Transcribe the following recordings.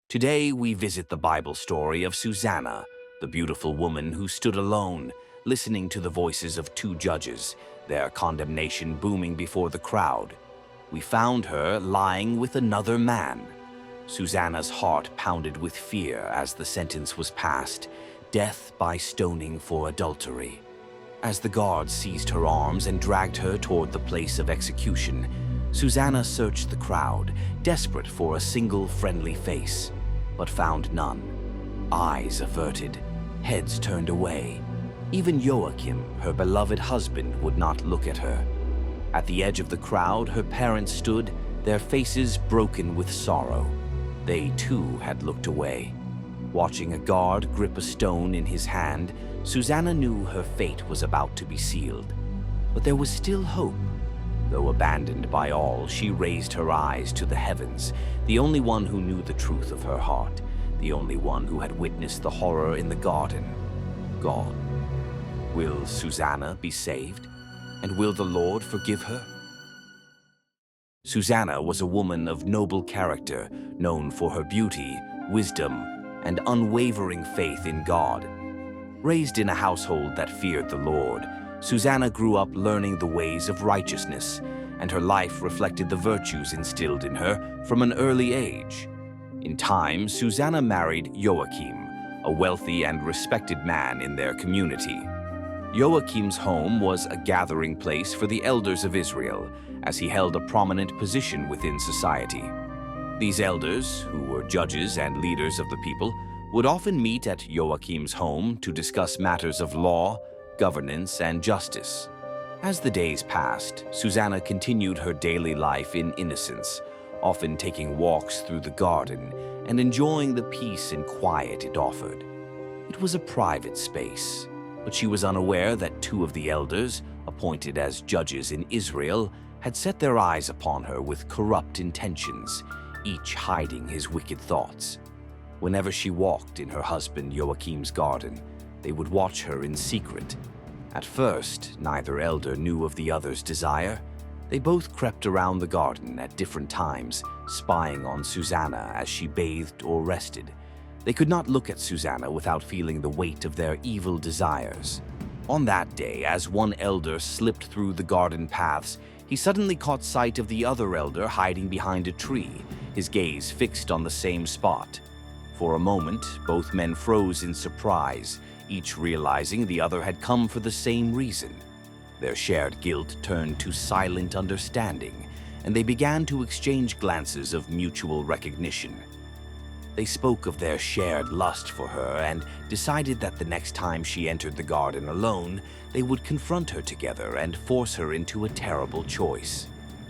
Today, we visit the Bible story of Susanna, the beautiful woman who stood alone, listening to the voices of two judges, their condemnation booming before the crowd. We found her lying with another man. Susanna's heart pounded with fear as the sentence was passed, death by stoning for adultery. As the guards seized her arms and dragged her toward the place of execution, Susanna searched the crowd, desperate for a single friendly face, but found none. Eyes averted, heads turned away. Even Joachim, her beloved husband, would not look at her. At the edge of the crowd, her parents stood, their faces broken with sorrow. They too had looked away. Watching a guard grip a stone in his hand, Susanna knew her fate was about to be sealed. But there was still hope. Though abandoned by all, she raised her eyes to the heavens, the only one who knew the truth of her heart, the only one who had witnessed the horror in the garden. God. Will Susanna be saved? And will the Lord forgive her? Susanna was a woman of noble character, known for her beauty, wisdom, and unwavering faith in God. Raised in a household that feared the Lord, Susanna grew up learning the ways of righteousness, and her life reflected the virtues instilled in her from an early age. In time, Susanna married Joachim, a wealthy and respected man in their community. Joachim's home was a gathering place for the elders of Israel, as he held a prominent position within society. These elders, who were judges and leaders of the people, would often meet at Joachim's home to discuss matters of law, governance, and justice. As the days passed, Susanna continued her daily life in innocence, often taking walks through the garden and enjoying the peace and quiet it offered. It was a private space, but she was unaware that two of the elders, appointed as judges in Israel, had set their eyes upon her with corrupt intentions, each hiding his wicked thoughts. Whenever she walked in her husband Joachim's garden, they would watch her in secret. At first, neither elder knew of the other's desire. They both crept around the garden at different times, spying on Susanna as she bathed or rested. They could not look at Susanna without feeling the weight of their evil desires. On that day, as one elder slipped through the garden paths, he suddenly caught sight of the other elder hiding behind a tree, his gaze fixed on the same spot. For a moment, both men froze in surprise, each realizing the other had come for the same reason. Their shared guilt turned to silent understanding, and they began to exchange glances of mutual recognition. They spoke of their shared lust for her and decided that the next time she entered the garden alone, they would confront her together and force her into a terrible choice.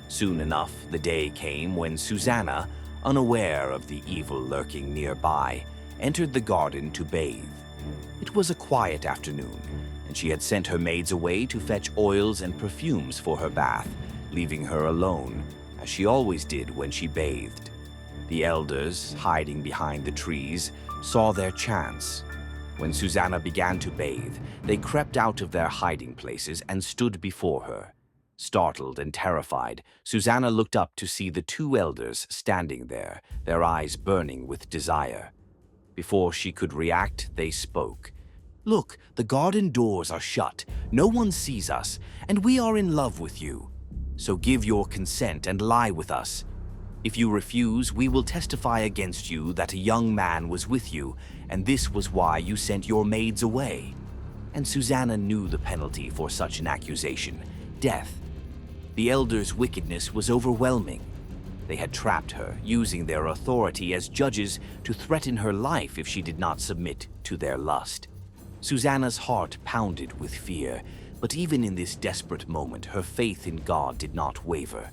Soon enough, the day came when Susanna, unaware of the evil lurking nearby, entered the garden to bathe. It was a quiet afternoon, and she had sent her maids away to fetch oils and perfumes for her bath, leaving her alone, as she always did when she bathed. The elders, hiding behind the trees, saw their chance. When Susanna began to bathe, they crept out of their hiding places and stood before her. Startled and terrified, Susanna looked up to see the two elders standing there, their eyes burning with desire. Before she could react, they spoke. "Look, the garden doors are shut, no one sees us, and we are in love with you. So give your consent and lie with us. If you refuse, we will testify against you that a young man was with you, and this was why you sent your maids away." And Susanna knew the penalty for such an accusation: death. The elders' wickedness was overwhelming. They had trapped her, using their authority as judges to threaten her life if she did not submit to their lust. Susanna's heart pounded with fear, but even in this desperate moment, her faith in God did not waver.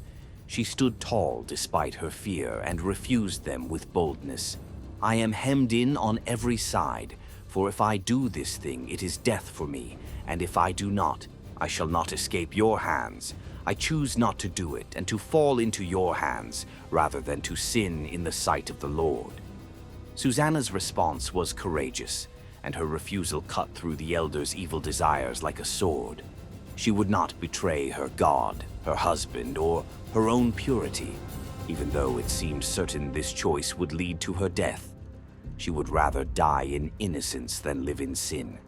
She stood tall despite her fear and refused them with boldness. "I am hemmed in on every side, for if I do this thing, it is death for me, and if I do not, I shall not escape your hands. I choose not to do it and to fall into your hands rather than to sin in the sight of the Lord." Susanna's response was courageous, and her refusal cut through the elders' evil desires like a sword. She would not betray her God, her husband, or her own purity, even though it seemed certain this choice would lead to her death. She would rather die in innocence than live in sin.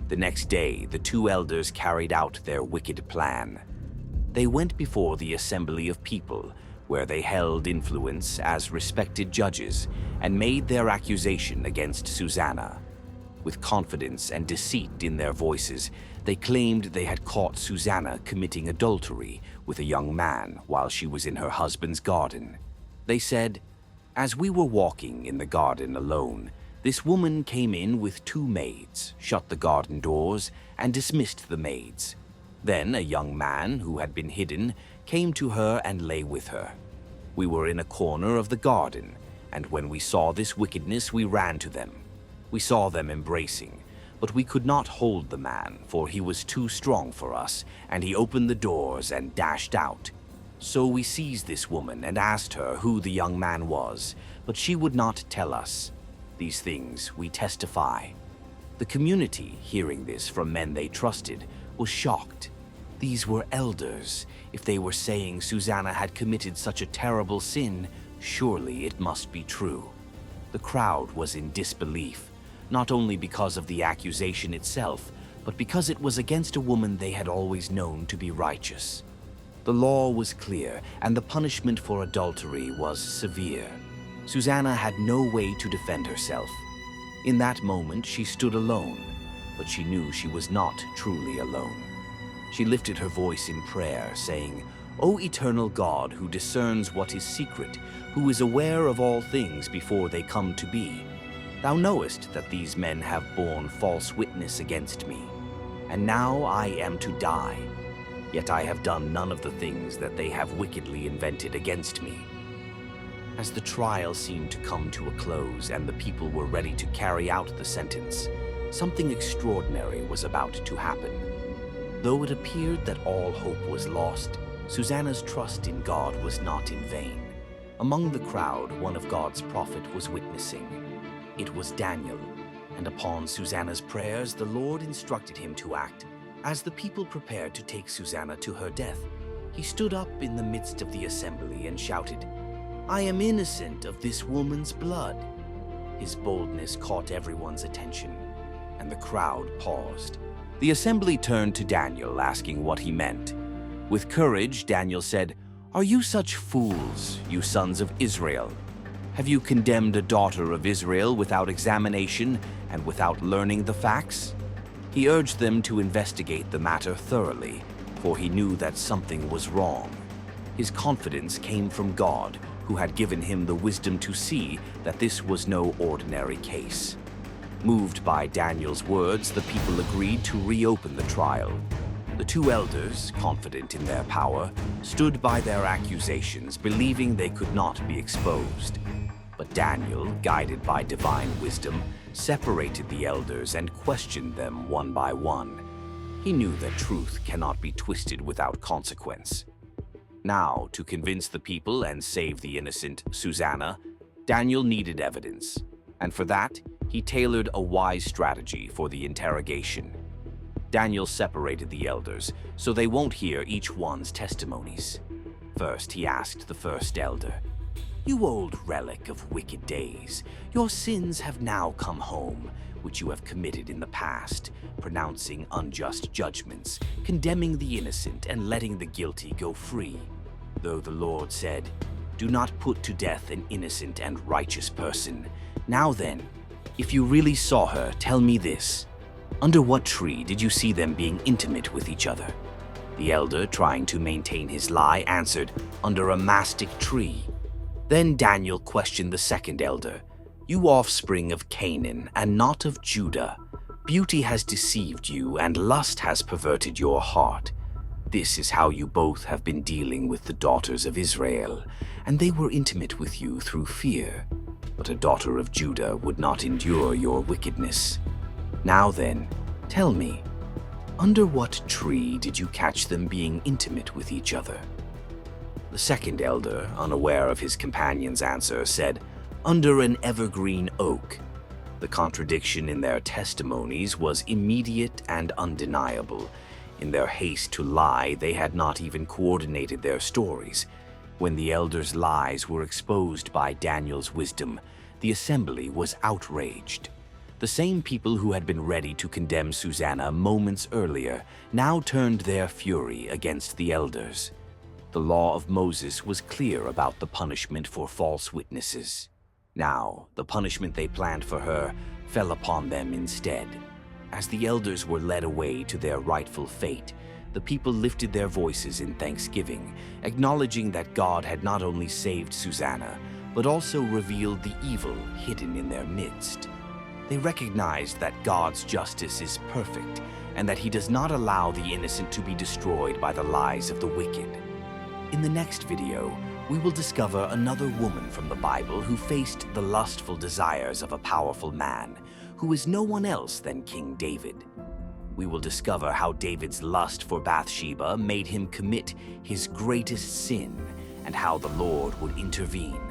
The next day, the two elders carried out their wicked plan. They went before the assembly of people, where they held influence as respected judges, and made their accusation against Susanna. With confidence and deceit in their voices, they claimed they had caught Susanna committing adultery with a young man while she was in her husband's garden. They said, "As we were walking in the garden alone, this woman came in with two maids, shut the garden doors, and dismissed the maids. Then a young man who had been hidden came to her and lay with her. We were in a corner of the garden, and when we saw this wickedness, we ran to them. We saw them embracing, but we could not hold the man, for he was too strong for us, and he opened the doors and dashed out. So we seized this woman and asked her who the young man was, but she would not tell us. These things we testify." The community, hearing this from men they trusted, was shocked. These were elders. If they were saying Susanna had committed such a terrible sin, surely it must be true. The crowd was in disbelief, not only because of the accusation itself, but because it was against a woman they had always known to be righteous. The law was clear, and the punishment for adultery was severe. Susanna had no way to defend herself. In that moment, she stood alone, but she knew she was not truly alone. She lifted her voice in prayer, saying, "O eternal God, who discerns what is secret, who is aware of all things before they come to be, Thou knowest that these men have borne false witness against me, and now I am to die. Yet I have done none of the things that they have wickedly invented against me." As the trial seemed to come to a close and the people were ready to carry out the sentence, something extraordinary was about to happen. Though it appeared that all hope was lost, Susanna's trust in God was not in vain. Among the crowd, one of God's prophets was witnessing. It was Daniel, and upon Susanna's prayers, the Lord instructed him to act. As the people prepared to take Susanna to her death, he stood up in the midst of the assembly and shouted, "I am innocent of this woman's blood." His boldness caught everyone's attention, and the crowd paused. The assembly turned to Daniel, asking what he meant. With courage, Daniel said, "Are you such fools, you sons of Israel? Have you condemned a daughter of Israel without examination and without learning the facts?" He urged them to investigate the matter thoroughly, for he knew that something was wrong. His confidence came from God, who had given him the wisdom to see that this was no ordinary case. Moved by Daniel's words, the people agreed to reopen the trial. The two elders, confident in their power, stood by their accusations, believing they could not be exposed. But Daniel, guided by divine wisdom, separated the elders and questioned them one by one. He knew that truth cannot be twisted without consequence. Now, to convince the people and save the innocent Susanna, Daniel needed evidence, and for that, he tailored a wise strategy for the interrogation. Daniel separated the elders so they won't hear each one's testimonies. First, he asked the first elder, "You old relic of wicked days, your sins have now come home, which you have committed in the past, pronouncing unjust judgments, condemning the innocent and letting the guilty go free. Though the Lord said, 'Do not put to death an innocent and righteous person.' Now then, if you really saw her, tell me this. Under what tree did you see them being intimate with each other?" The elder, trying to maintain his lie, answered, "Under a mastic tree." Then Daniel questioned the second elder, "You offspring of Canaan and not of Judah, beauty has deceived you and lust has perverted your heart. This is how you both have been dealing with the daughters of Israel, and they were intimate with you through fear. But a daughter of Judah would not endure your wickedness. Now then, tell me, under what tree did you catch them being intimate with each other?" The second elder, unaware of his companion's answer, said, "Under an evergreen oak." The contradiction in their testimonies was immediate and undeniable. In their haste to lie, they had not even coordinated their stories. When the elders' lies were exposed by Daniel's wisdom, The assembly was outraged. The same people who had been ready to condemn Susanna moments earlier now turned their fury against the elders. The law of Moses was clear about the punishment for false witnesses. Now, the punishment they planned for her fell upon them instead. As the elders were led away to their rightful fate, the people lifted their voices in thanksgiving, acknowledging that God had not only saved Susanna, but also revealed the evil hidden in their midst. They recognized that God's justice is perfect and that He does not allow the innocent to be destroyed by the lies of the wicked. In the next video, we will discover another woman from the Bible who faced the lustful desires of a powerful man, who is no one else than King David. We will discover how David's lust for Bathsheba made him commit his greatest sin and how the Lord would intervene.